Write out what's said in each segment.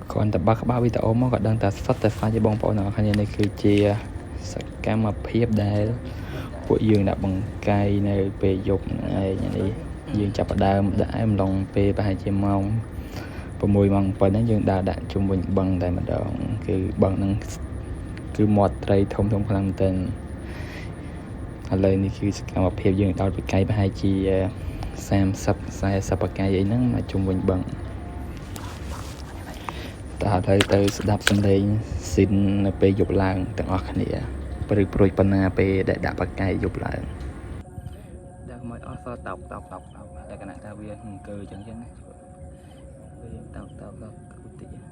còn tập ba ba video mà còn đang tập phát tập phá cho bông bỏ nó hay như nàyคือchia cái mà phép đâyពួកយើងដាក់បង្កាយនៅពេលយប់ឯងនេះយើងចាប់ផ្ដើមដាក់អំឡុងពេលប្រហែលជាម៉ោង6ម៉ោង7ហ្នឹងយើងដើរដាក់ជុំវិញបឹងតែម្ដងគឺបឹងហ្នឹងគឺមាត់ត្រីធំធំខ្លាំងមែនទែនឥឡូវនេះគឺសកម្មភាពយើងដោតបកាយប្រហែលជា30-40បកាយអីហ្នឹងមកជុំវិញបឹងតើទៅស្ដាប់សំឡេងស៊ីននៅពេលយប់ឡើងទាំងអស់គ្នាព្រឹកព្រួយប៉ុណ្ណាពេលដែលដាក់បកាយយប់ឡើងដាក់មកអស់សតោកតែគណៈថាវាអង្គើចឹងណាវាតោកឧតិចនេះ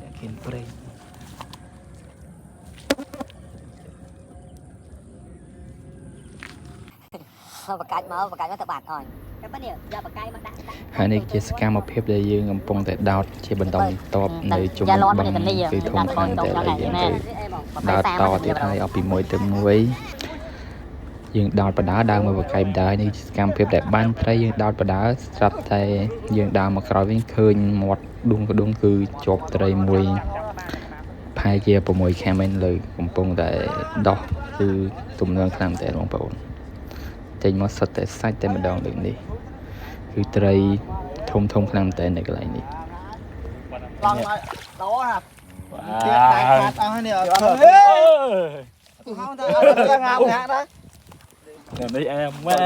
ដាក់គិនព្រៃបកាច់មកទៅបាត់អញតែប៉ះនេះយកបកាយមកដាក់ហើយនេះជាសកម្មភាពដែលយើងកំពុងតែដោតជាបន្តបន្ទាប់នៅជុំវិញបឹងគឺធំខ្លាំងតែយើងទៅដោតតទៀតហើយអស់ពីមួយទៅមួយយើងដោតបដាដើរមកបកាយបដានេះសកម្មភាពដែលបាញ់ត្រីយើងដោតបដាស្រាប់តែយើងដើរមកក្រោយវិញឃើញមាត់ដួងគឺជាប់ត្រីមួយផែជា6ខាំឯងលើកំពុងតែដោះគឺទំនើងខ្លាំងតែបងប្អូនចេញមកសុទ្ធតែសាច់តែម្ដងដូចនេះគឺត្រីធំខ្លាំងតែនៅកន្លែងនេះឡងមកដោហាទៀតតែខាត់អស់នេះអត់ឃើញហៅថាអត់ងាប់ងាក់ដែរនេះអែម៉ែ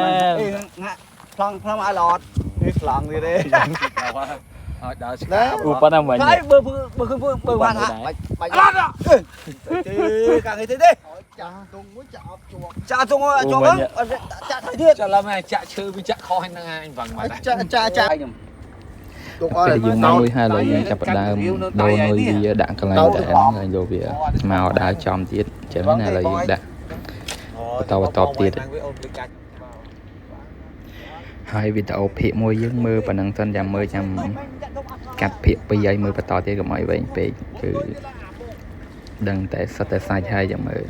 ងាក់ខ្លងឲ្យឡតនេះខ្លងទៀតទេអត់ដល់ស្គាល់ឧបនាមិញហើយបើបានហាបាច់ឡតជឺកាងទេចាទងមួយចាអប់ជាប់ចាទងជាប់ចាក់ទៀតចាឡើយចាក់ឈើវាចាក់ខុសហ្នឹងអញវ៉ាំងមកចាខ្ញុំទុកអត់យើងមកមួយហើយឡើយយើងចាប់ផ្ដើមដូរនុយវាដាក់កន្លែងតែហ្នឹងហើយយកវាមកដើរចំទៀតចឹងណាឡើយយើងដាក់បន្តទៀតហើយវីដេអូភាគមួយយើងមើលប៉ុណ្ណឹងសិនចាំមើលចាំកាត់ភាគ2ឲ្យមើលបន្តទៀតកុំឲ្យវែងពេកគឺដឹងតែសិតតែសាច់ហើយចាំមើល